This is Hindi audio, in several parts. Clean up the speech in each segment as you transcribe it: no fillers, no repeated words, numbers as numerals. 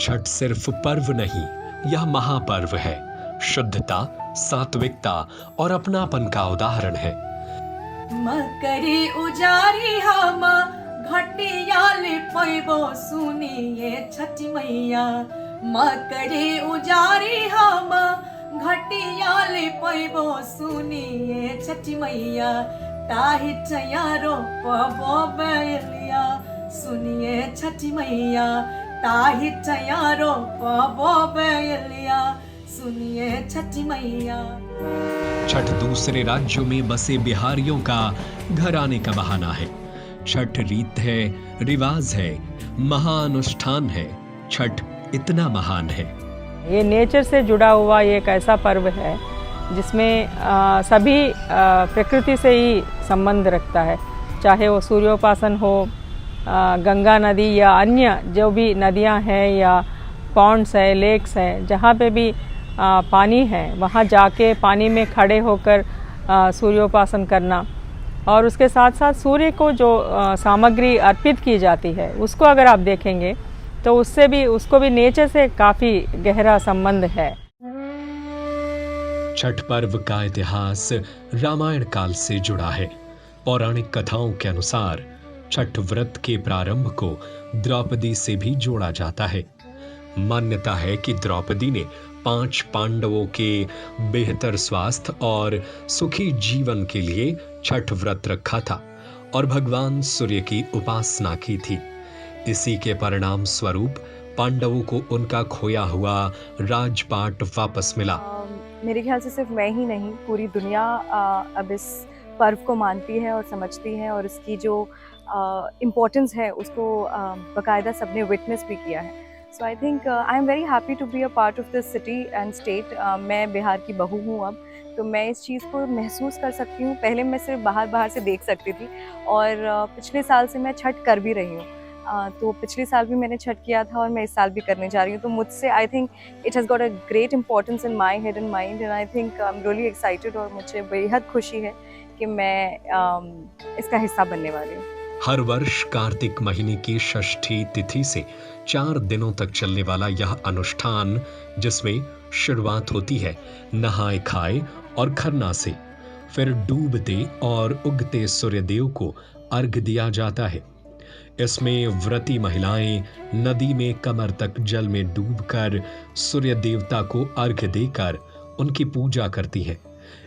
छठ सिर्फ पर्व नहीं, यह महापर्व है। शुद्धता, सात्विकता और अपनापन का उदाहरण है। मकरी उजारी हम घटियाले पैबो सुनिए छठी मैया। मकरी उजारी हम घटियाले पैबो सुनिए छठी मैया। ताही चयारो पबो बैलिया सुनिए छठी मैया। ताही चयारो पबो बैलिया सुनिए छठी मैया। छठ दूसरे राज्यों में बसे बिहारियों का घर आने का बहाना है। छठ रीत है, रिवाज है, महानुष्ठान है। छठ इतना महान है। ये नेचर से जुड़ा हुआ एक ऐसा पर्व है जिसमें सभी प्रकृति से ही संबंध रखता है। चाहे वो सूर्योपासन हो, गंगा नदी या अन्य जो भी नदियां हैं या पॉन्ड्स है, लेक्स है, जहाँ पे भी पानी है वहाँ जाके पानी में खड़े होकर सूर्योपासन करना और उसके साथ साथ सूर्य को जो सामग्री अर्पित की जाती है उसको अगर आप देखेंगे तो उसको भी नेचर से काफ़ी गहरा संबंध है। छठ पर्व का इतिहास रामायण काल से जुड़ा है। पौराणिक कथाओं के अनुसार छठ व्रत के प्रारंभ को द्रौपदी से भी जोड़ा जाता है। मान्यता है कि द्रौपदी ने 5 पांडवों के बेहतर स्वास्थ्य और सुखी जीवन के लिए छठ व्रत रखा था और भगवान सूर्य की उपासना की थी। इसी के परिणाम स्वरूप पांडवों को उनका खोया हुआ राजपाट वापस मिला। मेरे ख्याल से सिर्फ मैं ही नहीं, पूरी दुनिया अब इस पर्व को मानती है और समझती है और इसकी जो इम्पोर्टेंस है उसको बाकायदा सबने विटनेस भी किया है। So I think I am very happy to be a part of this city and state. मैं बिहार की बहू हूँ अब, तो मैं इस चीज़ को महसूस कर सकती हूँ। पहले मैं सिर्फ बाहर से देख सकती थी और पिछले साल से मैं छठ कर भी रही हूँ। तो पिछले साल भी मैंने छठ किया था और मैं इस साल भी करने जा रही हूँ। तो मुझसे I think it has got a great importance in my head and mind and I think I am really excited और मुझे बेहद खुशी है कि मैं इसका हिस्सा बनने वाली हूँ। हर वर्ष कार्तिक महीने की षष्ठी तिथि से 4 दिनों तक चलने वाला यह अनुष्ठान, जिसमें शुरुआत होती है नहाए खाए और खरना से, फिर डूबते और उगते सूर्यदेव को अर्घ दिया जाता है। इसमें व्रती महिलाएं नदी में कमर तक जल में डूबकर सूर्य देवता को अर्घ देकर उनकी पूजा करती हैं।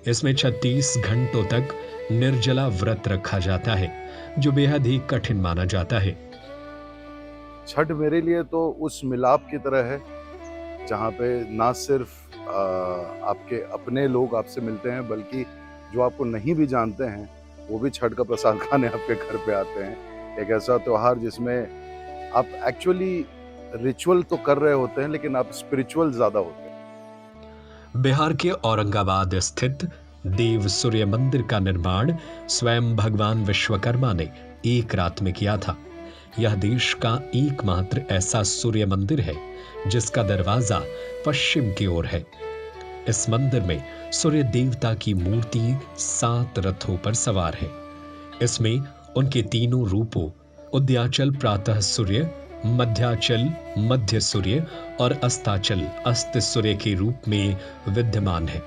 इसमें 36 घंटों तक निर्जला व्रत रखा जाता है, जो बेहद ही कठिन माना जाता है। छठ मेरे लिए तो उस मिलाप की तरह है जहाँ पे ना सिर्फ आपके अपने लोग आपसे मिलते हैं, बल्कि जो आपको नहीं भी जानते हैं वो भी छठ का प्रसाद खाने आपके घर पे आते हैं। एक ऐसा त्योहार जिसमें आप एक्चुअली रिचुअल तो कर रहे होते हैं, लेकिन आप स्पिरिचुअल ज्यादा होते हैं। बिहार के औरंगाबाद स्थित देव सूर्य मंदिर का निर्माण स्वयं भगवान विश्वकर्मा ने एक रात में किया था। यह देश का एकमात्र ऐसा सूर्य मंदिर है जिसका दरवाजा पश्चिम की ओर है। इस मंदिर में सूर्य देवता की मूर्ति 7 रथों पर सवार है। इसमें उनके तीनों रूपों उदयाचल प्रातः सूर्य, मध्याचल मध्य सूर्य और अस्ताचल अस्त सूर्य के रूप में विद्यमान है।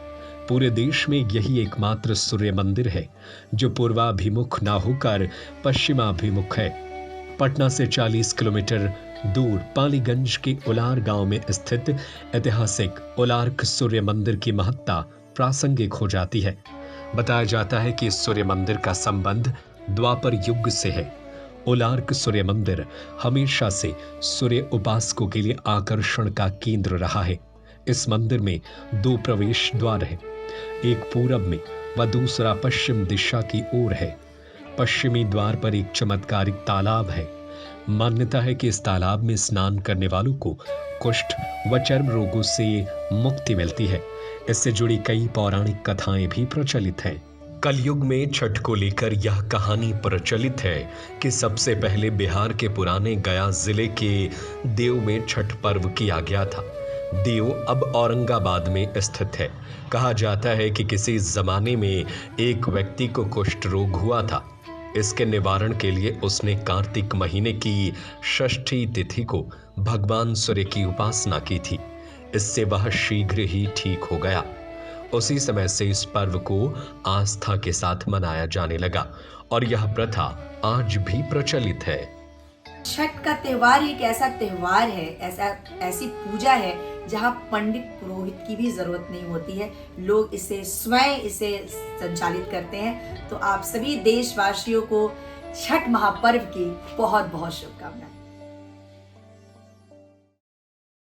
पूरे देश में यही एकमात्र सूर्य मंदिर है जो पूर्वाभिमुख ना होकर पश्चिमाभिमुख है। पटना से 40 किलोमीटर दूर पालीगंज के उलार गांव में स्थित ऐतिहासिक उलार्क सूर्य मंदिर की महत्ता प्रासंगिक हो जाती है। बताया जाता है कि इस सूर्य मंदिर का संबंध द्वापर युग से है। उलार्क सूर्य मंदिर हमेशा से सूर्य उपासकों के लिए आकर्षण का केंद्र रहा है। इस मंदिर में 2 प्रवेश द्वार हैं, एक पूरब में व दूसरा पश्चिम दिशा की ओर है। पश्चिमी द्वार पर एक चमत्कारिक तालाब है। मान्यता है कि इस तालाब में स्नान करने वालों को कुष्ठ व चर्म रोगों से मुक्ति मिलती है। इससे जुड़ी कई पौराणिक कथाएं भी प्रचलित हैं। कलयुग में छठ को लेकर यह कहानी प्रचलित है कि सबसे पहले बिहार के पुराने गया जिले के देव में छठ पर्व किया गया था। देव अब औरंगाबाद में स्थित है। कहा जाता है कि किसी जमाने में एक व्यक्ति को कुष्ठ रोग हुआ था। इसके निवारण के लिए उसने कार्तिक महीने की षष्ठी तिथि को भगवान सूर्य की उपासना की थी। इससे वह शीघ्र ही ठीक हो गया। उसी समय से इस पर्व को आस्था के साथ मनाया जाने लगा और यह प्रथा आज भी प्रचलित है। छठ का त्योहार एक ऐसा त्योहार है, ऐसी पूजा है जहाँ पंडित पुरोहित की भी जरूरत नहीं होती है। लोग इसे स्वयं संचालित करते हैं। तो आप सभी देशवासियों को छठ महापर्व की बहुत बहुत शुभकामनाएं।